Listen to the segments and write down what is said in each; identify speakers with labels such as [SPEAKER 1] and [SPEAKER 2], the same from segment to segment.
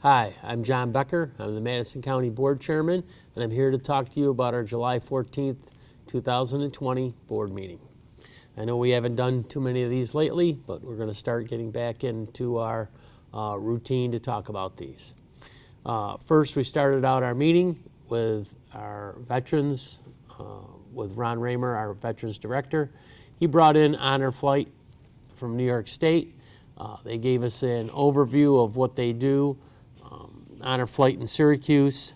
[SPEAKER 1] Hi, I'm John Becker. I'm the Madison County Board Chairman, and I'm here to talk to you about our July 14th, 2020 board meeting. I know we haven't done too many of these lately, but we're going to start getting back into our routine to talk about these. First, we started out our meeting with our veterans, with Ron Raymer, our Veterans Director. He brought in Honor Flight from New York State. They gave us an overview of what they do. Honor Flight in Syracuse,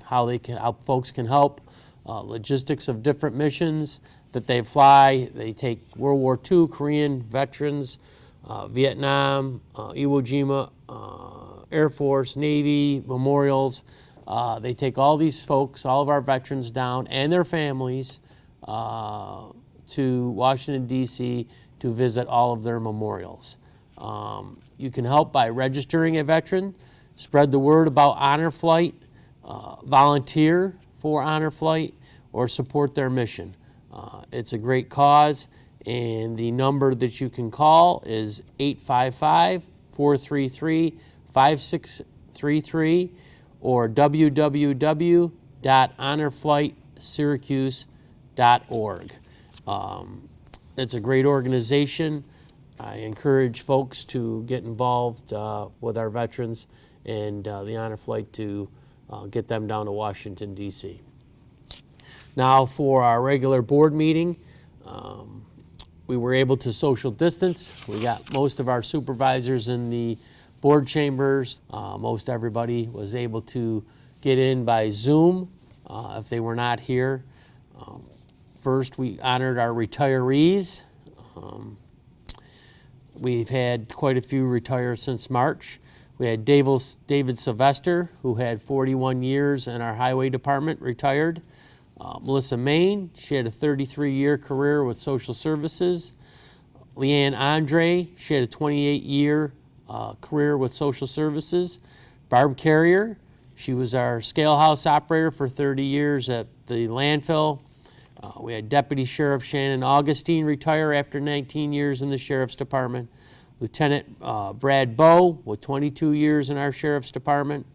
[SPEAKER 1] how folks can help, logistics of different missions that they fly. They take World War II, Korean veterans, Vietnam, Iwo Jima, Air Force, Navy, memorials. They take all these folks, all of our veterans down and their families to Washington, D.C. to visit all of their memorials. You can help by registering a veteran, spread the word about Honor Flight, volunteer for Honor Flight, or support their mission. It's a great cause, and the number that you can call is 855-433-5633 or www.honorflightsyracuse.org. It's a great organization. I encourage folks to get involved with our veterans and the Honor Flight to get them down to Washington, D.C. Now for our regular board meeting, we were able to social distance. We got most of our supervisors in the board chambers. Most everybody was able to get in by Zoom if they were not here. First, we honored our retirees. We've had quite a few retire since March. We had David Sylvester, who had 41 years in our highway department, retired. Melissa Main, she had a 33-year career with social services. Leanne Andre, she had a 28-year career with social services. Barb Carrier, she was our scale house operator for 30 years at the landfill. We had Deputy Sheriff Shannon Augustine retire after 19 years in the Sheriff's Department. Lieutenant Brad Bowe with 22 years in our Sheriff's Department.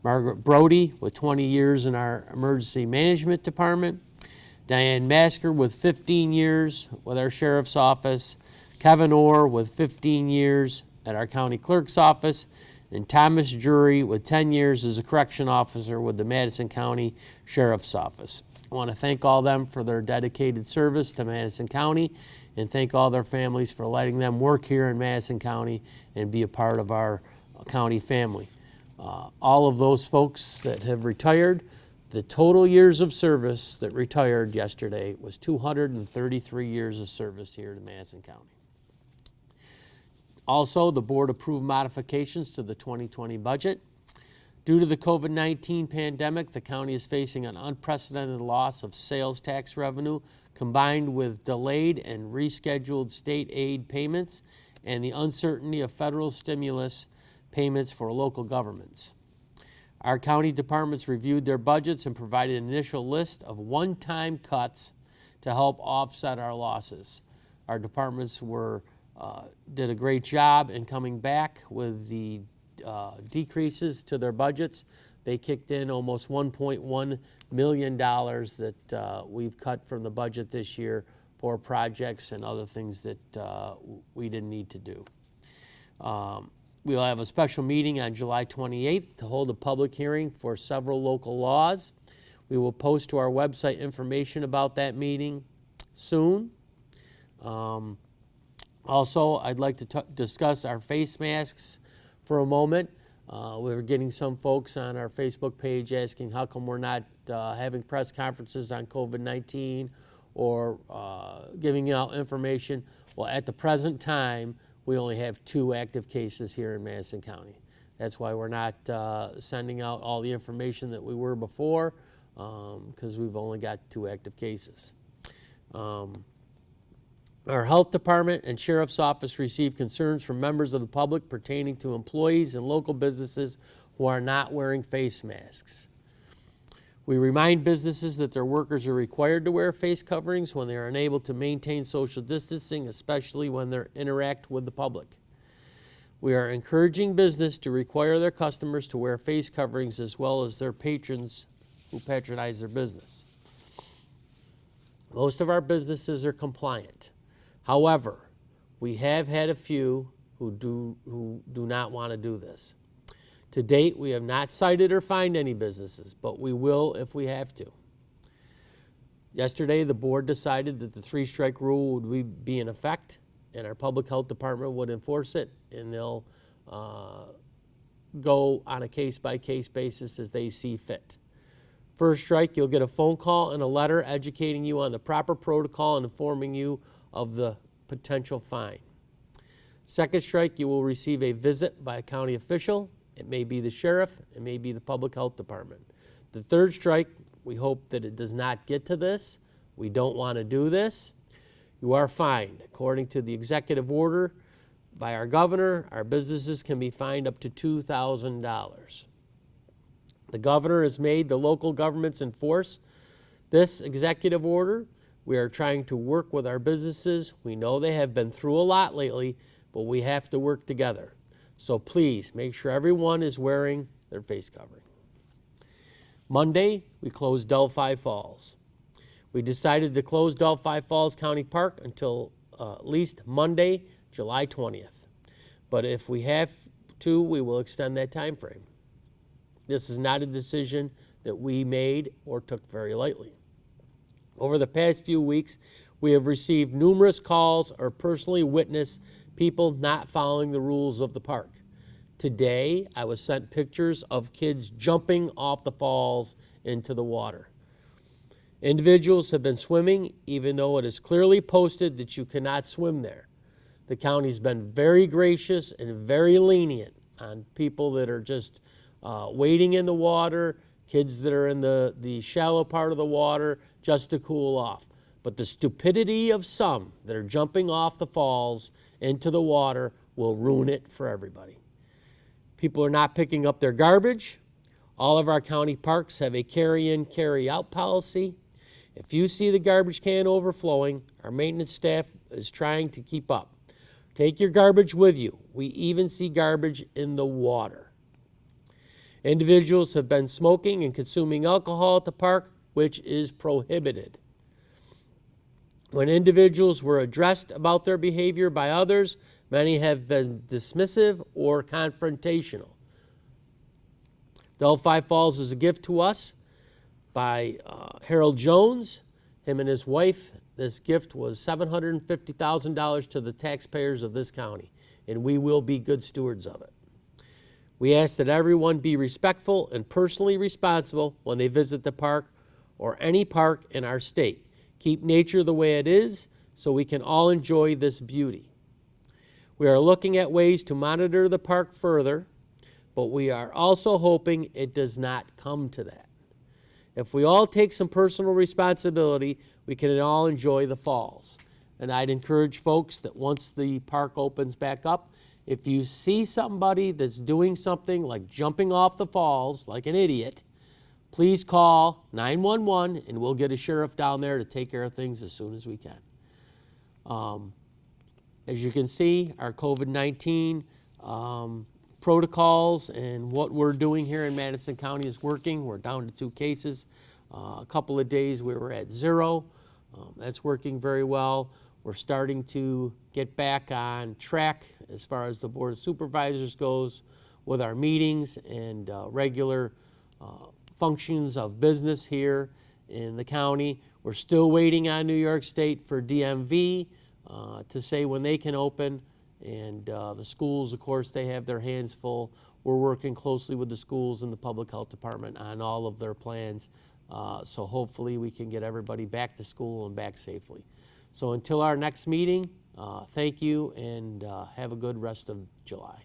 [SPEAKER 1] Margaret Brody with 20 years in our Emergency Management Department. Diane Masker with 15 years with our Sheriff's Office. Kevin Orr with 15 years at our County Clerk's Office. And Thomas Jury with 10 years as a correction officer with the Madison County Sheriff's Office. I want to thank all of them for their dedicated service to Madison County and thank all their families for letting them work here in Madison County and be a part of our county family. All of those folks that have retired, the total years of service that retired yesterday was 233 years of service here in Madison County. Also, the board approved modifications to the 2020 budget. Due to the COVID-19 pandemic, the county is facing an unprecedented loss of sales tax revenue combined with delayed and rescheduled state aid payments and the uncertainty of federal stimulus payments for local governments. Our county departments reviewed their budgets and provided an initial list of one-time cuts to help offset our losses. Our departments did a great job in coming back with the decreases to their budgets. They kicked in almost $1.1 million that we've cut from the budget this year for projects and other things that we didn't need to do. We'll have a special meeting on July 28th to hold a public hearing for several local laws. We will post to our website information about that meeting soon. Also, I'd like to discuss our face masks for a moment. We're getting some folks on our Facebook page asking how come we're not having press conferences on COVID-19 or giving out information. Well, at the present time, we only have 2 active cases here in Madison County. That's why we're not sending out all the information that we were before, because we've only got 2 active cases. Our health department and sheriff's office received concerns from members of the public pertaining to employees and local businesses who are not wearing face masks. We remind businesses that their workers are required to wear face coverings when they are unable to maintain social distancing, especially when they interact with the public. We are encouraging business to require their customers to wear face coverings as well as their patrons who patronize their business. Most of our businesses are compliant. However, we have had a few who do not want to do this. To date, we have not cited or fined any businesses, but we will if we have to. Yesterday, the board decided that the 3-strike rule would be in effect, and our public health department would enforce it, and they'll go on a case-by-case basis as they see fit. First strike, you'll get a phone call and a letter educating you on the proper protocol and informing you of the potential fine. Second strike, you will receive a visit by a county official. It may be the sheriff, it may be the public health department. The third strike, we hope that it does not get to this. We don't want to do this. You are fined. According to the executive order by our governor, our businesses can be fined up to $2,000. The governor has made the local governments enforce this executive order. We are trying to work with our businesses. We know they have been through a lot lately, but we have to work together. So please make sure everyone is wearing their face covering. Monday, we closed Delphi Falls. We decided to close Delphi Falls County Park until at least Monday, July 20th. But if we have to, we will extend that time frame. This is not a decision that we made or took very lightly. Over the past few weeks, we have received numerous calls or personally witnessed people not following the rules of the park. Today, I was sent pictures of kids jumping off the falls into the water. Individuals have been swimming even though it is clearly posted that you cannot swim there. The county's been very gracious and very lenient on people that are just wading in the water, kids that are in the shallow part of the water just to cool off. But the stupidity of some that are jumping off the falls into the water will ruin it for everybody. People are not picking up their garbage. All of our county parks have a carry-in, carry-out policy. If you see the garbage can overflowing, our maintenance staff is trying to keep up. Take your garbage with you. We even see garbage in the water. Individuals have been smoking and consuming alcohol at the park, which is prohibited. When individuals were addressed about their behavior by others, many have been dismissive or confrontational. Delphi Falls is a gift to us by Harold Jones, him and his wife. This gift was $750,000 to the taxpayers of this county, and we will be good stewards of it. We ask that everyone be respectful and personally responsible when they visit the park or any park in our state. Keep nature the way it is so we can all enjoy this beauty. We are looking at ways to monitor the park further, but we are also hoping it does not come to that. If we all take some personal responsibility, we can all enjoy the falls. And I'd encourage folks that once the park opens back up, if you see somebody that's doing something like jumping off the falls like an idiot, please call 911 and we'll get a sheriff down there to take care of things as soon as we can. As you can see, our COVID-19 protocols and what we're doing here in Madison County is working. We're down to 2 cases. A couple of days we were at 0. That's working very well. We're starting to get back on track as far as the Board of Supervisors goes with our meetings and regular functions of business here in the county. We're still waiting on New York State for DMV to say when they can open. And the schools, of course, they have their hands full. We're working closely with the schools and the public health department on all of their plans. So hopefully we can get everybody back to school and back safely. So until our next meeting, thank you and have a good rest of July.